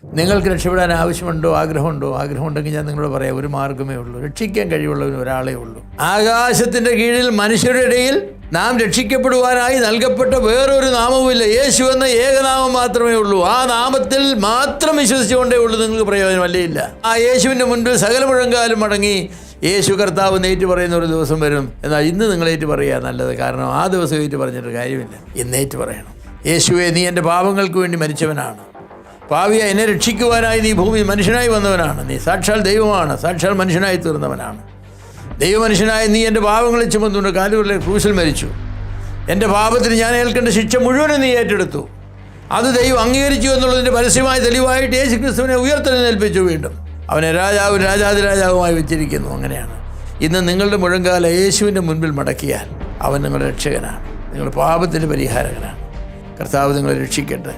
നിങ്ങൾക്ക് രക്ഷപ്പെടാൻ ആവശ്യമുണ്ടോ, ആഗ്രഹമുണ്ടെങ്കിൽ ഞാൻ നിങ്ങളോട് പറയാം, ഒരു മാർഗ്ഗമേ ഉള്ളൂ. രക്ഷിക്കാൻ കഴിവുള്ളവന് ഒരാളേ ഉള്ളൂ. ആകാശത്തിൻ്റെ കീഴിൽ മനുഷ്യരുടെ ഇടയിൽ നാം രക്ഷിക്കപ്പെടുവാനായി നൽകപ്പെട്ട വേറൊരു നാമവുമില്ല. യേശു എന്ന ഏകനാമം മാത്രമേ ഉള്ളൂ. ആ നാമത്തിൽ മാത്രം വിശ്വസിച്ചുകൊണ്ടേ ഉള്ളൂ നിങ്ങൾക്ക് പ്രയോജനം, അല്ലേയില്ല. ആ യേശുവിൻ്റെ മുൻപിൽ സകല മുഴങ്കാലും മടങ്ങി യേശു കർത്താവ് നേറ്റ് പറയുന്ന ഒരു ദിവസം വരും. എന്നാൽ ഇന്ന് നിങ്ങളേറ്റ് പറയുക നല്ലത്. കാരണം ആ ദിവസം ഏറ്റു പറഞ്ഞിട്ട് കാര്യമില്ല. ഇന്നേറ്റ് പറയണം, യേശുവേ, നീ എൻ്റെ പാപങ്ങൾക്ക് വേണ്ടി മരിച്ചവനാണ്. പാവിയ എന്നെ രക്ഷിക്കുവാനായി നീ ഭൂമി മനുഷ്യനായി വന്നവനാണ്. നീ സാക്ഷാൽ ദൈവമാണ്, സാക്ഷാൽ മനുഷ്യനായി തീർന്നവനാണ്. ദൈവമനുഷ്യനായ നീ എൻ്റെ പാപങ്ങളെ ചുമന്നുകൊണ്ട് കാലുകളിലെ ക്രൂശിൽ മരിച്ചു. എൻ്റെ പാപത്തിന് ഞാൻ ഏൽക്കേണ്ട ശിക്ഷ മുഴുവനും നീ ഏറ്റെടുത്തു. അത് ദൈവം അംഗീകരിച്ചു എന്നുള്ളതിൻ്റെ പരസ്യമായ തെളിവായിട്ട് യേശു ക്രിസ്തുവിനെ ഉയർത്തെഴുന്നേൽപ്പിച്ചു. വീണ്ടും അവനെ രാജാവും രാജാതിരാജാവുമായി വെച്ചിരിക്കുന്നു. അങ്ങനെയാണ് ഇന്ന് നിങ്ങളുടെ മുഴങ്കാല യേശുവിൻ്റെ മുൻപിൽ മടക്കിയാൽ അവൻ നിങ്ങളുടെ രക്ഷകനാണ്, നിങ്ങളുടെ പാപത്തിൻ്റെ പരിഹാരകനാണ്. കർത്താവ് നിങ്ങളെ രക്ഷിക്കട്ടെ.